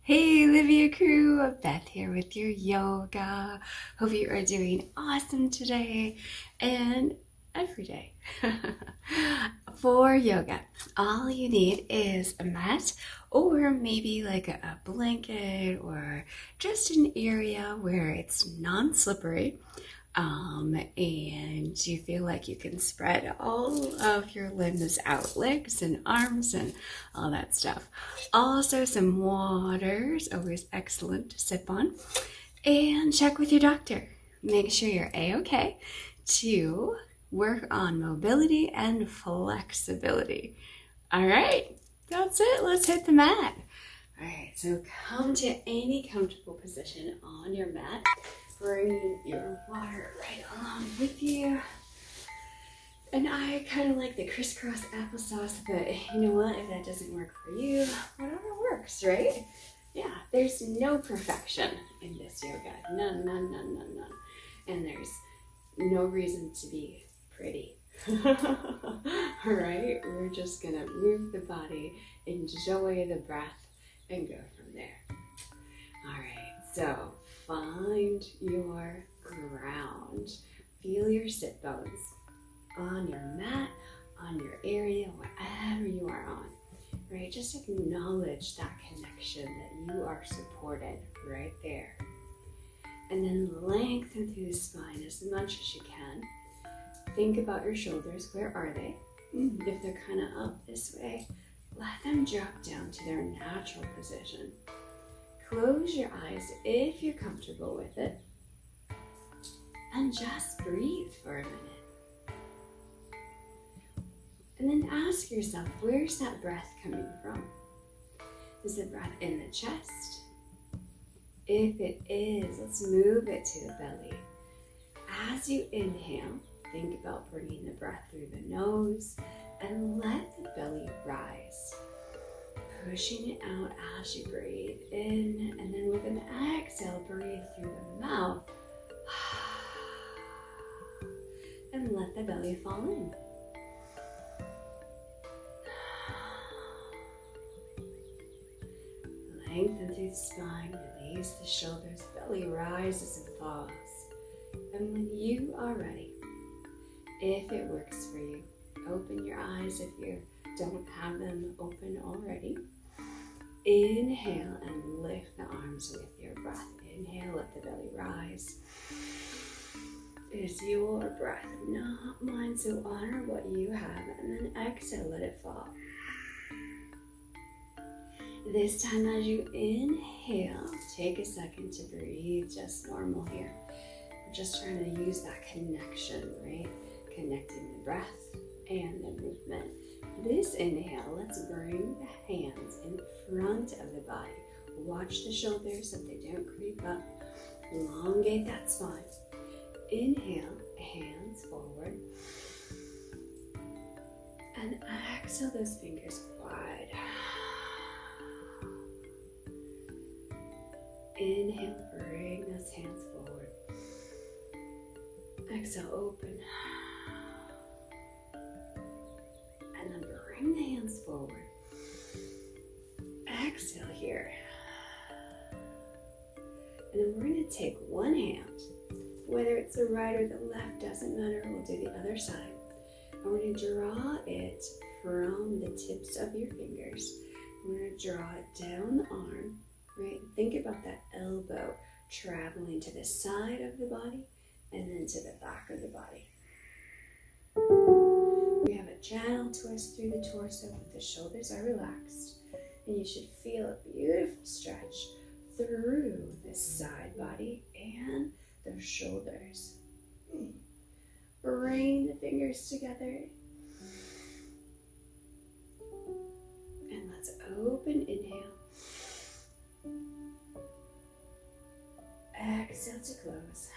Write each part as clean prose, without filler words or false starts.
Hey Livia crew, Beth here with your yoga. Hope you are doing awesome today and every day. For yoga, all you need is a mat or maybe like a blanket or just an area where it's non-slippery. And you feel like you can spread all of your limbs out, legs and arms and all that stuff. Also, some water is always excellent to sip on. And check with your doctor. Make sure you're A-okay to work on mobility and flexibility. All right, that's it. Let's hit the mat. All right, so come to any comfortable position on your mat. Bring your water right along with you. And I kind of like the crisscross applesauce, but you know what? If that doesn't work for you, whatever works, right? Yeah, there's no perfection in this yoga. None, none, none, none, none. And there's no reason to be pretty. All right, we're just gonna move the body, enjoy the breath, and go from there. All right, so find your ground. Feel your sit bones on your mat, on your area, wherever you are on, right? Just acknowledge that connection that you are supported right there. And then lengthen through the spine as much as you can. Think about your shoulders. Where are they? If they're kind of up this way, let them drop down to their natural position. Close your eyes if you're comfortable with it. And just breathe for a minute. And then ask yourself, where's that breath coming from? Is the breath in the chest? If it is, let's move it to the belly. As you inhale, think about bringing the breath through the nose and let the belly rise. Pushing it out as you breathe in, and then with an exhale, breathe through the mouth. And let the belly fall in. Lengthen through the spine, release the shoulders, belly rises and falls. And when you are ready, if it works for you, open your eyes if you don't have them open already. Inhale and lift the arms with your breath. Inhale, let the belly rise. It is your breath, not mine, so honor what you have. And then exhale, let it fall. This time as you inhale, take a second to breathe just normal here. We're just trying to use that connection, right? Connecting the breath and the movement. This inhale, let's bring the hands in front of the body. Watch the shoulders so they don't creep up. Elongate that spine. Inhale, hands forward. And exhale those fingers wide. Inhale, bring those hands forward. Exhale, open. And then bring the hands forward. Exhale here. And then we're going to take one hand, whether it's the right or the left, doesn't matter, we'll do the other side. And we're going to draw it from the tips of your fingers. We're going to draw it down the arm, right? Think about that elbow traveling to the side of the body and then to the back of the body. We have a gentle twist through the torso, but the shoulders are relaxed. And you should feel a beautiful stretch through the side body and the shoulders. Bring the fingers together. And let's open, inhale. Exhale to close.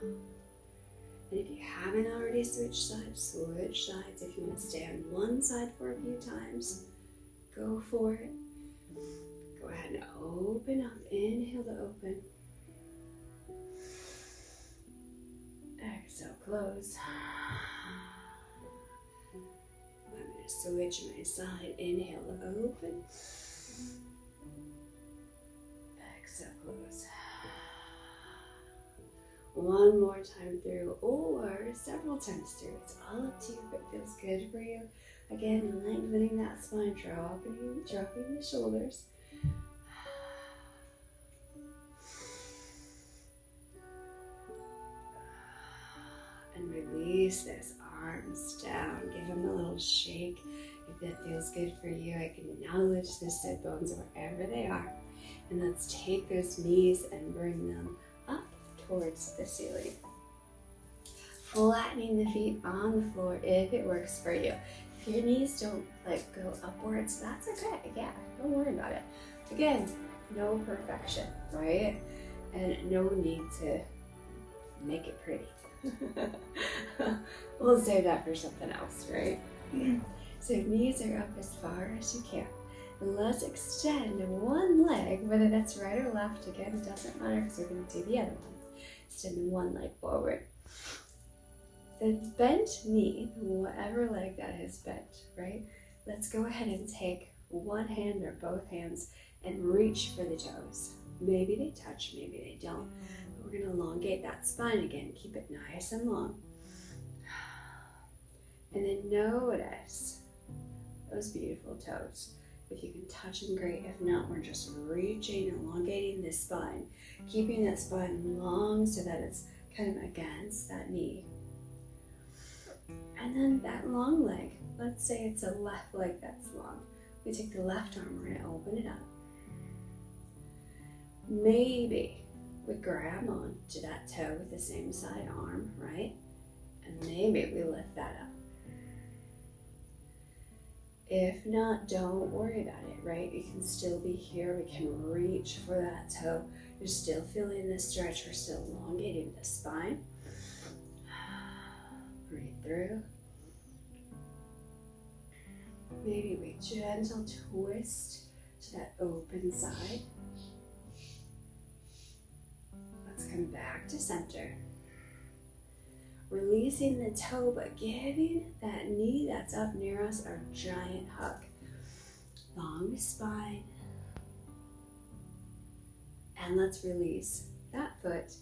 And if you haven't already switched sides, switch sides. If you want to stay on one side for a few times, go for it. Go ahead and open up. Inhale to open. Exhale, close. I'm going to switch my side. Inhale to open. Exhale, close. One more time through, or several times through. It's all up to you if it feels good for you. Again, lengthening that spine, dropping the shoulders. And release those arms down. Give them a little shake. If that feels good for you, acknowledge the sit bones wherever they are. And let's take those knees and bring them up towards the ceiling. Flattening the feet on the floor if it works for you. If your knees don't go upwards, that's okay. Yeah, don't worry about it. Again, no perfection, right? And no need to make it pretty. We'll save that for something else, right? So knees are up as far as you can. And let's extend one leg, whether that's right or left. Again, it doesn't matter because we're going to do the other one. Extend one leg forward. The bent knee, whatever leg that is bent, right? Let's go ahead and take one hand or both hands and reach for the toes. Maybe they touch, maybe they don't. But we're going to elongate that spine again. Keep it nice and long. And then notice those beautiful toes. If you can touch them, great. If not, we're just reaching, elongating the spine, keeping that spine long so that it's kind of against that knee. And then that long leg, let's say it's a left leg that's long. We take the left arm, we're gonna open it up. Maybe we grab on to that toe with the same side arm, right? And maybe we lift that up. If not, don't worry about it, right? You can still be here. We can reach for that toe. You're still feeling the stretch. We're still elongating the spine. Breathe through. Maybe we gentle twist to that open side. Let's come back to center. Releasing the toe, but giving that knee that's up near us a giant hug. Long spine. And let's release that foot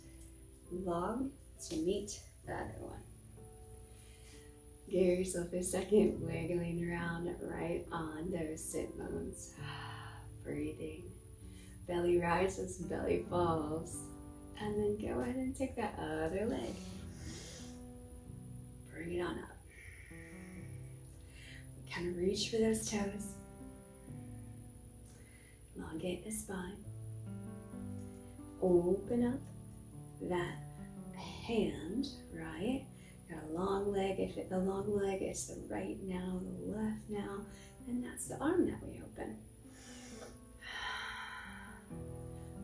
long to meet the other one. Give yourself a second, wiggling around right on those sit bones. Breathing. Belly rises, belly falls. And then go ahead and take that other leg. Bring it on up. Kind of reach for those toes. Elongate the spine. Open up that hand, right? Got a long leg. If the long leg is the right now, the left now, then that's the arm that we open.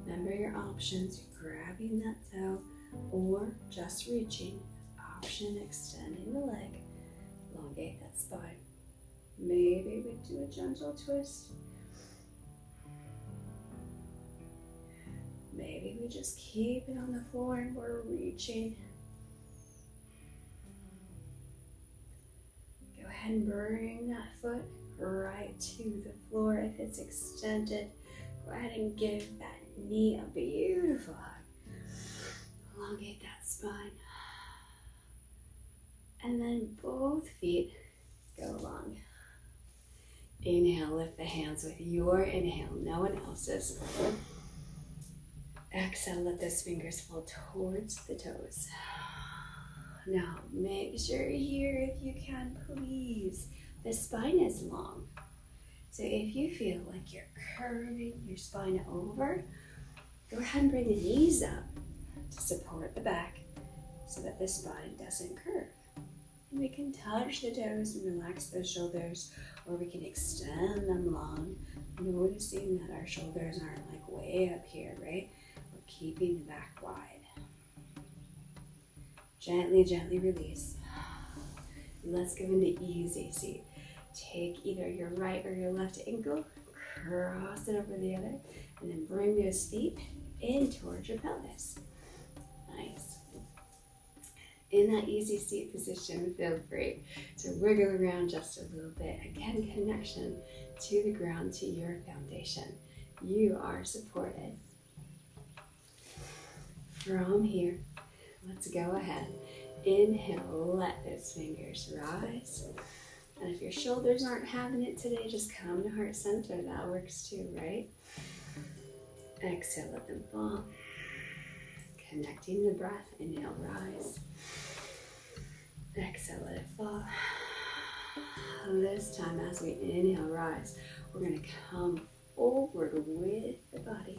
Remember your options. You're grabbing that toe or just reaching. Option, extending the leg. Elongate that spine. Maybe we do a gentle twist. Maybe we just keep it on the floor and we're reaching. Go ahead and bring that foot right to the floor if it's extended. Go ahead and give that knee a beautiful hug. Elongate that spine. And then both feet go long. Inhale, lift the hands with your inhale, no one else's. Exhale, let those fingers fall towards the toes. Now, make sure here, if you can, please, the spine is long. So if you feel like you're curving your spine over, go ahead and bring the knees up to support the back so that the spine doesn't curve. And we can touch the toes and relax those shoulders, or we can extend them long, noticing that our shoulders aren't like way up here, right? We're keeping the back wide. Gently, gently release. And let's go into easy seat. Take either your right or your left ankle, cross it over the other, and then bring those feet in towards your pelvis. Nice. In that easy seat position, feel free to wiggle around just a little bit. Again, connection to the ground, to your foundation. You are supported. From here, let's go ahead. Inhale, let those fingers rise. And if your shoulders aren't having it today, just come to heart center. That works too, right? Exhale, let them fall. Connecting the breath. Inhale, rise. Exhale, let it fall. This time, as we inhale, rise, we're going to come forward with the body.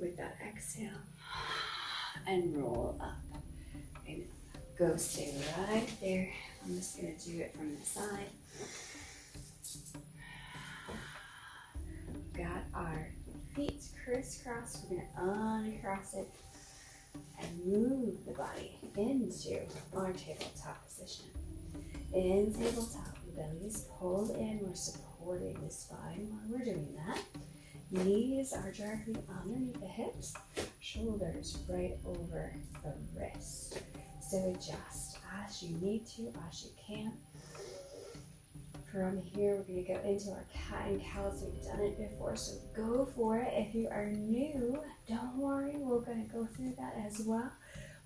With that exhale. And roll up. And go stay right there. I'm just going to do it from the side. Got our feet crisscross. We're going to uncross it and move the body into our tabletop position. In tabletop, the belly is pulled in. We're supporting the spine while we're doing that. Knees are directly underneath the hips. Shoulders right over the wrist. So adjust as you need to, as you can. From here, we're going to go into our cat and cows. We've done it before, so go for it. If you are new, don't worry. We're going to go through that as well.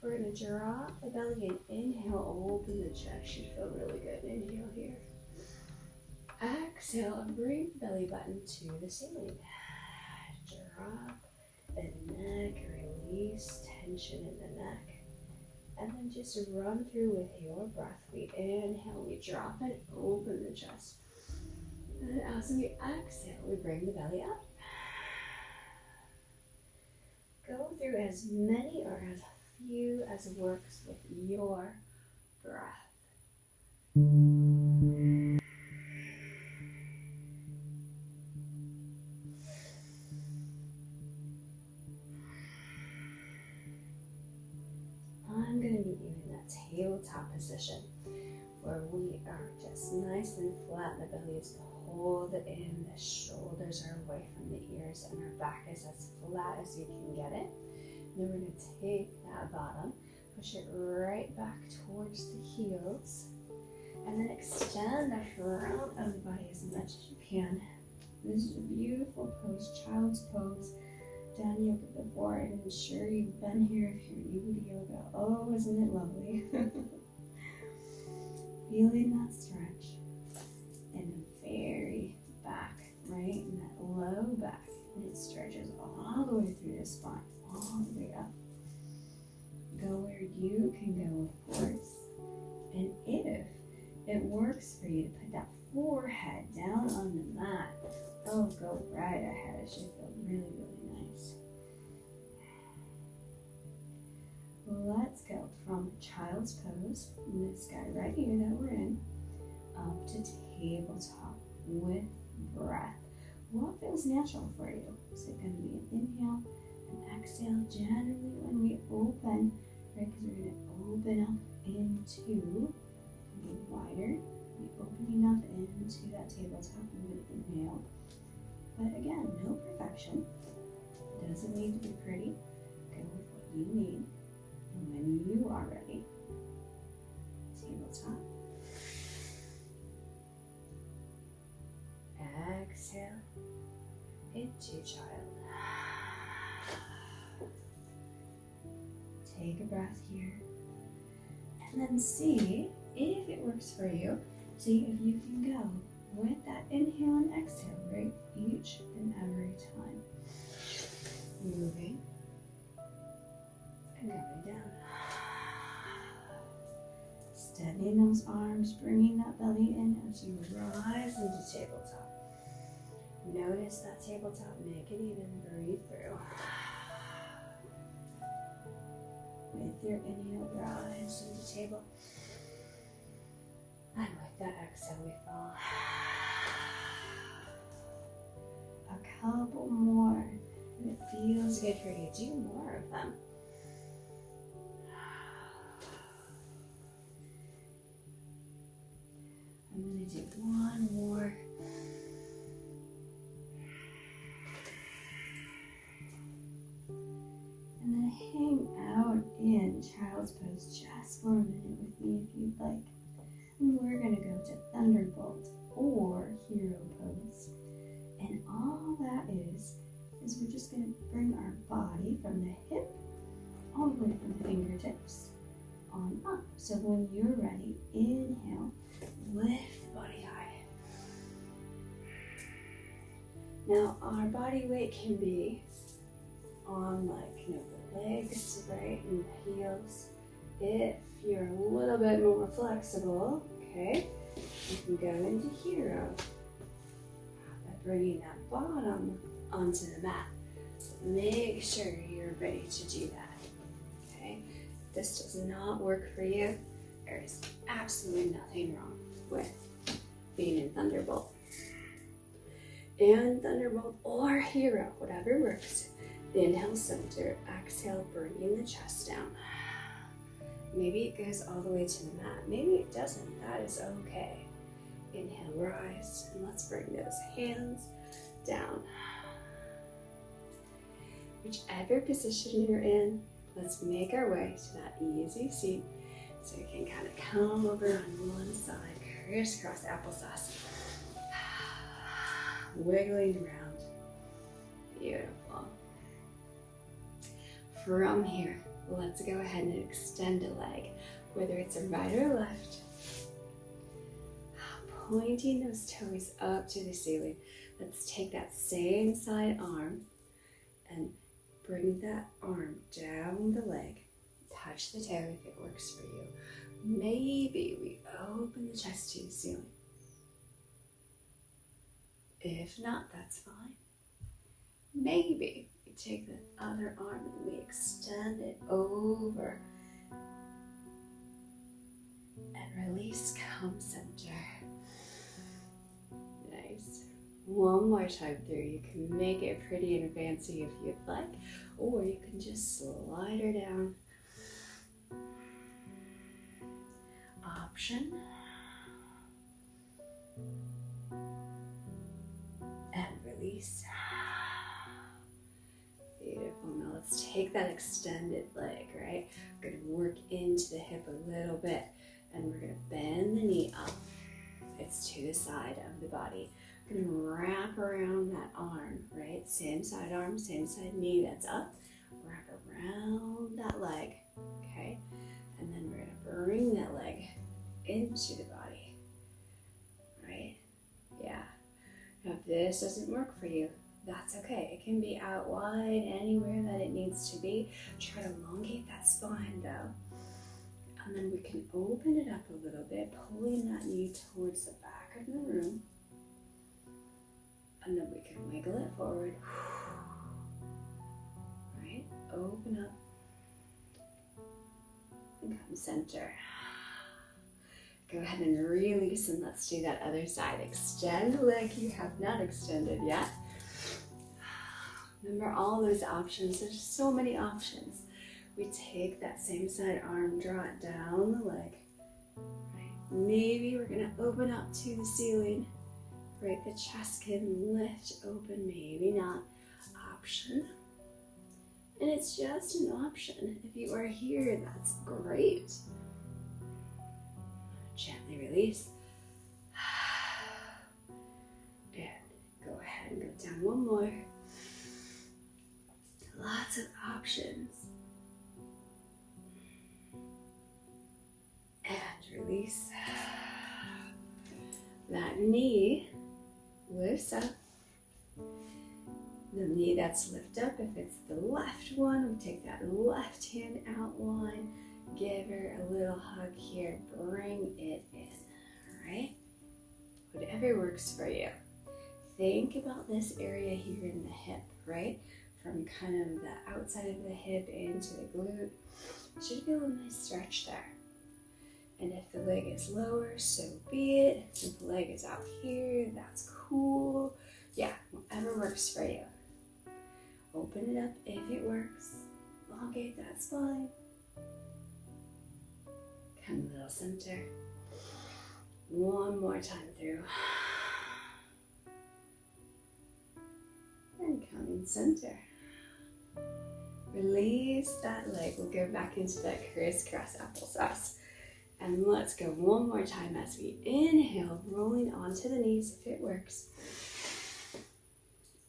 We're going to drop the belly and inhale, open the chest. Should feel really good. Inhale here. Exhale and bring the belly button to the ceiling. Drop the neck, release tension in the neck. And then just run through with your breath. We inhale, we drop and open the chest. And then as we exhale, we bring the belly up. Go through as many or as few as works with your breath. I'm going to meet you in that tabletop position where we are just nice and flat. The belly is pulled in, the shoulders are away from the ears, and our back is as flat as you can get it. Then we're going to take that bottom, push it right back towards the heels, and then extend the front of the body as much as you can. This is a beautiful pose, child's pose. Done yoga before, and I'm sure you've been here if you're new to yoga. Oh, isn't it lovely? Feeling that stretch in the very back, right? In that low back. And it stretches all the way through the spine, all the way up. Go where you can go, of course. And if it works for you to put that forehead down on the mat, oh, go right ahead. It should feel really, really nice. Let's go from child's pose, this guy right here that we're in, up to tabletop with breath. What feels natural for you? Is it going to be an inhale, an exhale? Generally when we open, right, because we're going to open up into, be wider, be opening up into that tabletop with an inhale. But again, no perfection. It doesn't need to be pretty. Go with what you need. And when you are ready, tabletop. Exhale into child. Take a breath here. And then see if it works for you. See if you can go with that inhale and exhale, right? Each and every time. Moving and coming down. Steadying those arms, bringing that belly in as you rise into tabletop. Notice that tabletop, make it even, breathe through. With your inhale, rise into table. And with that exhale, we fall. A couple more. If it feels good for you, do more of them. I'm going to do one more. And then hang out in child's pose just for a minute with me if you'd like. And we're going to go to thunderbolt or hero pose. And all that is we're just going to bring our body from the hip all the way from the fingertips on up. So when you're ready, inhale, lift the body high. Now our body weight can be on the legs, right, and the heels. If you're a little bit more flexible, okay, you can go into hero by bringing that bottom onto the mat. Make sure you're ready to do that, okay? If this does not work for you, there is absolutely nothing wrong with being in Thunderbolt. And Thunderbolt or Hero, whatever works. Inhale, center, exhale, bringing the chest down. Maybe it goes all the way to the mat. Maybe it doesn't. That is okay. Inhale, rise, and let's bring those hands down. Whichever position you're in, let's make our way to that easy seat so you can kind of come over on one side, crisscross applesauce. Wiggling around. Beautiful. From here, let's go ahead and extend a leg, whether it's a right or left. Pointing those toes up to the ceiling. Let's take that same side arm and bring that arm down the leg. Touch the toe if it works for you. Maybe we open the chest to the ceiling. If not, that's fine. Maybe we take the other arm and we extend it over and release, come center. Nice. One more time through. You can make it pretty and fancy if you'd like, or you can just slide her down. Option. And release. Beautiful. Now let's take that extended leg, right? We're going to work into the hip a little bit, and we're going to bend the knee up. It's to the side of the body. We're going to wrap around that arm, right? Same side arm, same side knee that's up. Wrap around that leg, okay? And then we're going to bring that leg into the body, right? Yeah. Now if this doesn't work for you, that's okay. It can be out wide anywhere that it needs to be. Try to elongate that spine though. And then we can open it up a little bit, pulling that knee towards the back of the room. And then we can wiggle it forward. Right? Open up. And come center. Go ahead and release, and let's do that other side. Extend the leg you have not extended yet. Remember all those options. There's so many options. We take that same side arm, draw it down the leg. Right. Maybe we're going to open up to the ceiling. Right, the chest can lift open, maybe not. Option. And it's just an option. If you are here, that's great. Gently release. And go ahead and go down one more. Lots of options. And release. That knee lifts up. The knee that's lifted up, if it's the left one, we take that left hand out one. Give her a little hug here. Bring it in, all right? Whatever works for you. Think about this area here in the hip, right? From kind of the outside of the hip into the glute. Should feel a nice stretch there. And if the leg is lower, so be it. If the leg is out here, that's cool. Yeah, whatever works for you. Open it up if it works. Elongate that spine. Come a little center. One more time through. And come in center. Release that leg. We'll go back into that crisscross applesauce. And let's go one more time as we inhale, rolling onto the knees if it works.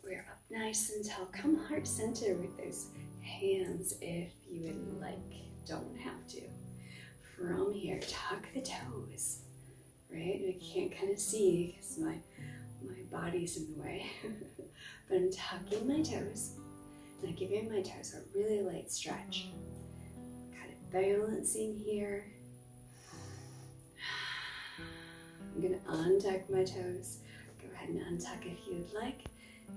We're up nice and tall. Come heart center with those Hands if you would like, don't have to. From here, tuck the toes, right? I can't kind of see because my body's in the way, but I'm tucking my toes, and I'm giving my toes a really light stretch. Kind of balancing here. I'm gonna untuck my toes. Go ahead and untuck if you'd like.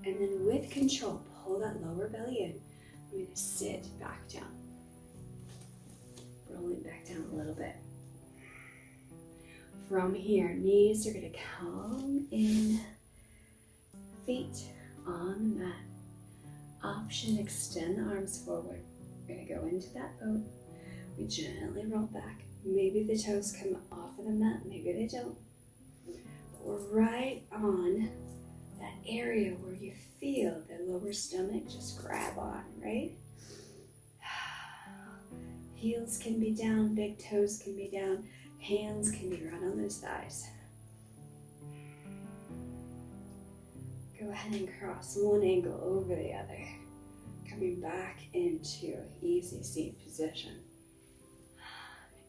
And then with control, pull that lower belly in. I'm gonna sit back down. Rolling back down a little bit. From here, knees are gonna come in. Feet on the mat. Option, extend the arms forward. We're gonna go into that boat. We gently roll back. Maybe the toes come off of the mat, maybe they don't. But we're right on that area where you feel the lower stomach just grab on, right? Heels can be down, big toes can be down, hands can be right on those thighs. Go ahead and cross one ankle over the other, coming back into easy seat position.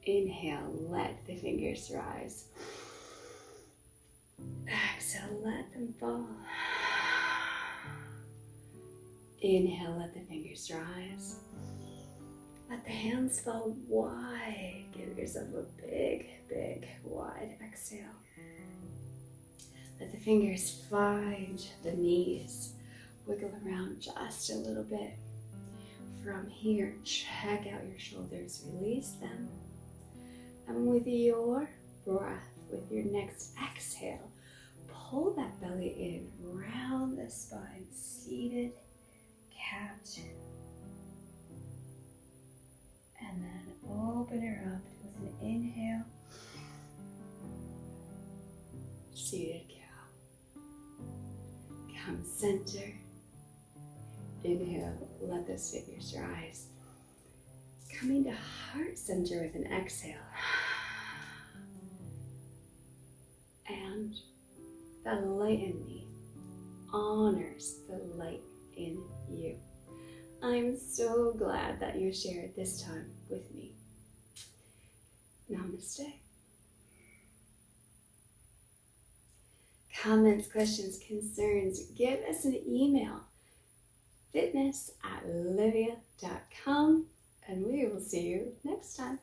Inhale, let the fingers rise. Exhale, let them fall. Inhale, let the fingers rise. Let the hands fall wide. Give yourself a big, big, wide exhale. Let the fingers find the knees. Wiggle around just a little bit. From here, check out your shoulders. Release them. And with your breath, with your next exhale, pull that belly in, round the spine, seated cat. And then open her up with an inhale, seated cow. Come center. Inhale, let those fingers rise. Coming to heart center with an exhale. And the light in me honors the light in you. I'm so glad that you shared this time with me. Namaste. Comments, questions, concerns, give us an email. fitness@livia.com, and we will see you next time.